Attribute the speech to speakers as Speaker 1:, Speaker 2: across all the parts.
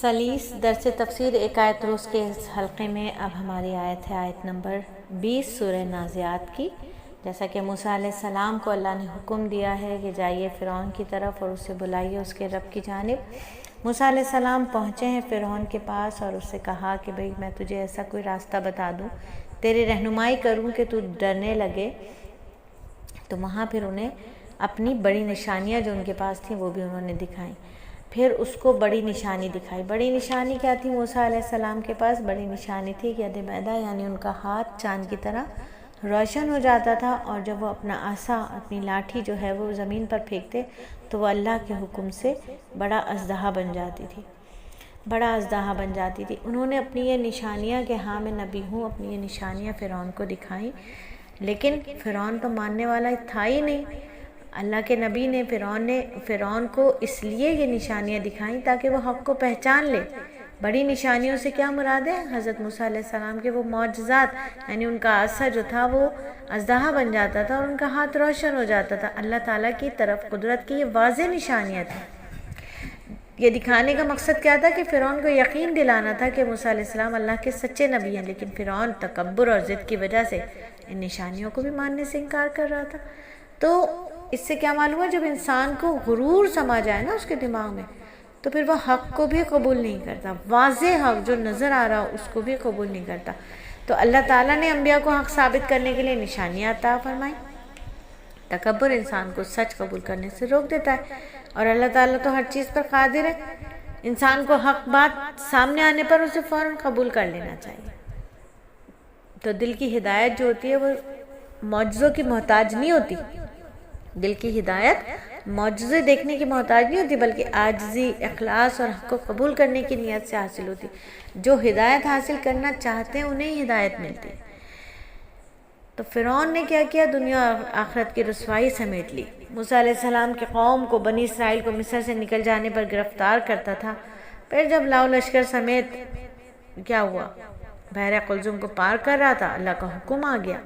Speaker 1: سلیس درس تفسیر ایک آیت روز کے اس حلقے میں اب ہماری آیت ہے آیت نمبر 20 سورہ نازعات کی۔ جیسا کہ موسیٰ علیہ السلام کو اللہ نے حکم دیا ہے کہ جائیے فرعون کی طرف اور اسے بلائیے اس کے رب کی جانب۔ موسیٰ علیہ السلام پہنچے ہیں فرعون کے پاس اور اس سے کہا کہ بھئی میں تجھے ایسا کوئی راستہ بتا دوں، تیری رہنمائی کروں کہ تو ڈرنے لگے۔ تو وہاں پھر انہیں اپنی بڑی نشانیاں جو ان کے پاس تھیں وہ بھی انہوں نے دکھائیں۔ پھر اس کو بڑی نشانی دکھائی۔ بڑی نشانی کیا تھی موسیٰ علیہ السلام کے پاس؟ بڑی نشانی تھی کہ ید بیضا یعنی ان کا ہاتھ چاند کی طرح روشن ہو جاتا تھا، اور جب وہ اپنا عصا اپنی لاٹھی جو ہے وہ زمین پر پھینکتے تو وہ اللہ کے حکم سے بڑا اژدہا بن جاتی تھی، بڑا اژدہا بن جاتی تھی۔ انہوں نے اپنی یہ نشانیاں کہ ہاں میں نبی ہوں، اپنی یہ نشانیاں فرعون کو دکھائیں، لیکن فرعون تو ماننے والا تھا ہی نہیں۔ اللہ کے نبی نے فرعون کو اس لیے یہ نشانیاں دکھائیں تاکہ وہ حق کو پہچان لے۔ بڑی نشانیوں سے کیا مراد ہے؟ حضرت موسیٰ علیہ السلام کے وہ معجزات، یعنی ان کا عصا جو تھا وہ اژدہا بن جاتا تھا اور ان کا ہاتھ روشن ہو جاتا تھا۔ اللہ تعالیٰ کی طرف قدرت کی یہ واضح نشانیاں تھیں۔ یہ دکھانے کا مقصد کیا تھا کہ فرعون کو یقین دلانا تھا کہ موسیٰ علیہ السلام اللہ کے سچے نبی ہیں، لیکن فرعون تکبر اور ضد کی وجہ سے ان نشانیوں کو بھی ماننے سے انکار کر رہا تھا۔ تو اس سے کیا معلوم ہے؟ جب انسان کو غرور سما جائے نا اس کے دماغ میں، تو پھر وہ حق کو بھی قبول نہیں کرتا، واضح حق جو نظر آ رہا اس کو بھی قبول نہیں کرتا۔ تو اللہ تعالیٰ نے انبیاء کو حق ثابت کرنے کے لیے نشانیاں عطا فرمائیں۔ تکبر انسان کو سچ قبول کرنے سے روک دیتا ہے، اور اللہ تعالیٰ تو ہر چیز پر قادر ہے۔ انسان کو حق بات سامنے آنے پر اسے فوراً قبول کر لینا چاہیے۔ تو دل کی ہدایت جو ہوتی ہے وہ معجزوں کی محتاج نہیں ہوتی۔ دل کی ہدایت معجزے دیکھنے کی محتاج نہیں ہوتی، بلکہ عاجزی، اخلاص اور حق کو قبول کرنے کی نیت سے حاصل ہوتی۔ جو ہدایت حاصل کرنا چاہتے ہیں انہیں ہی ہدایت ملتی۔ تو فرعون نے کیا کیا؟ دنیا اور آخرت کی رسوائی سمیٹ لی۔ موسیٰ علیہ السلام کی قوم کو، بنی اسرائیل کو مصر سے نکل جانے پر گرفتار کرتا تھا۔ پھر جب لاؤ لشکر سمیت کیا ہوا؟ بحر قلزم کو پار کر رہا تھا، اللہ کا حکم آ گیا۔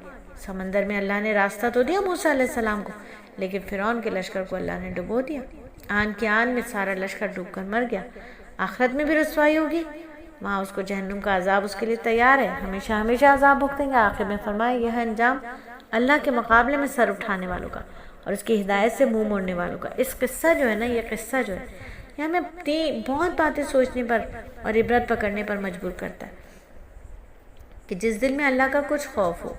Speaker 1: سمندر میں اللہ نے راستہ تو دیا موسیٰ علیہ السلام کو، لیکن فرعون کے لشکر کو اللہ نے ڈبو دیا۔ آن کی آن میں سارا لشکر ڈوب کر مر گیا۔ آخرت میں بھی رسوائی ہوگی، وہاں اس کو جہنم کا عذاب اس کے لیے تیار ہے، ہمیشہ ہمیشہ عذاب بھگتیں گے۔ آخر میں فرمایا یہ ہے انجام اللہ کے مقابلے میں سر اٹھانے والوں کا اور اس کی ہدایت سے منہ موڑنے والوں کا۔ اس قصہ جو ہے نا، یہ قصہ جو ہے یہ ہمیں بہت باتیں سوچنے پر اور عبرت پکڑنے پر مجبور کرتا ہے کہ جس دل میں اللہ کا کچھ خوف ہو،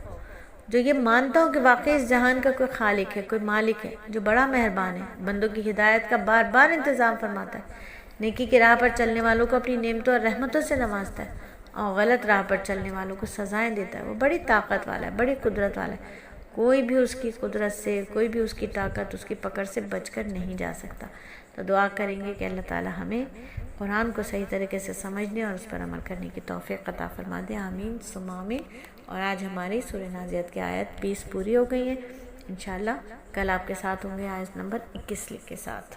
Speaker 1: جو یہ مانتا ہو کہ واقعی اس جہان کا کوئی خالق ہے، کوئی مالک ہے جو بڑا مہربان ہے، بندوں کی ہدایت کا بار بار انتظام فرماتا ہے، نیکی کی راہ پر چلنے والوں کو اپنی نعمتوں اور رحمتوں سے نوازتا ہے، اور غلط راہ پر چلنے والوں کو سزائیں دیتا ہے۔ وہ بڑی طاقت والا ہے، بڑی قدرت والا ہے۔ کوئی بھی اس کی قدرت سے، کوئی بھی اس کی طاقت، اس کی پکڑ سے بچ کر نہیں جا سکتا۔ تو دعا کریں گے کہ اللہ تعالی ہمیں قرآن کو صحیح طریقے سے سمجھنے اور اس پر عمل کرنے کی توفیق عطا فرما دے، آمین ثم آمین۔ اور آج ہماری سورہ نازعات کی آیت 20 پوری ہو گئی ہے۔ انشاءاللہ کل آپ کے ساتھ ہوں گے آیت نمبر 21 کے ساتھ۔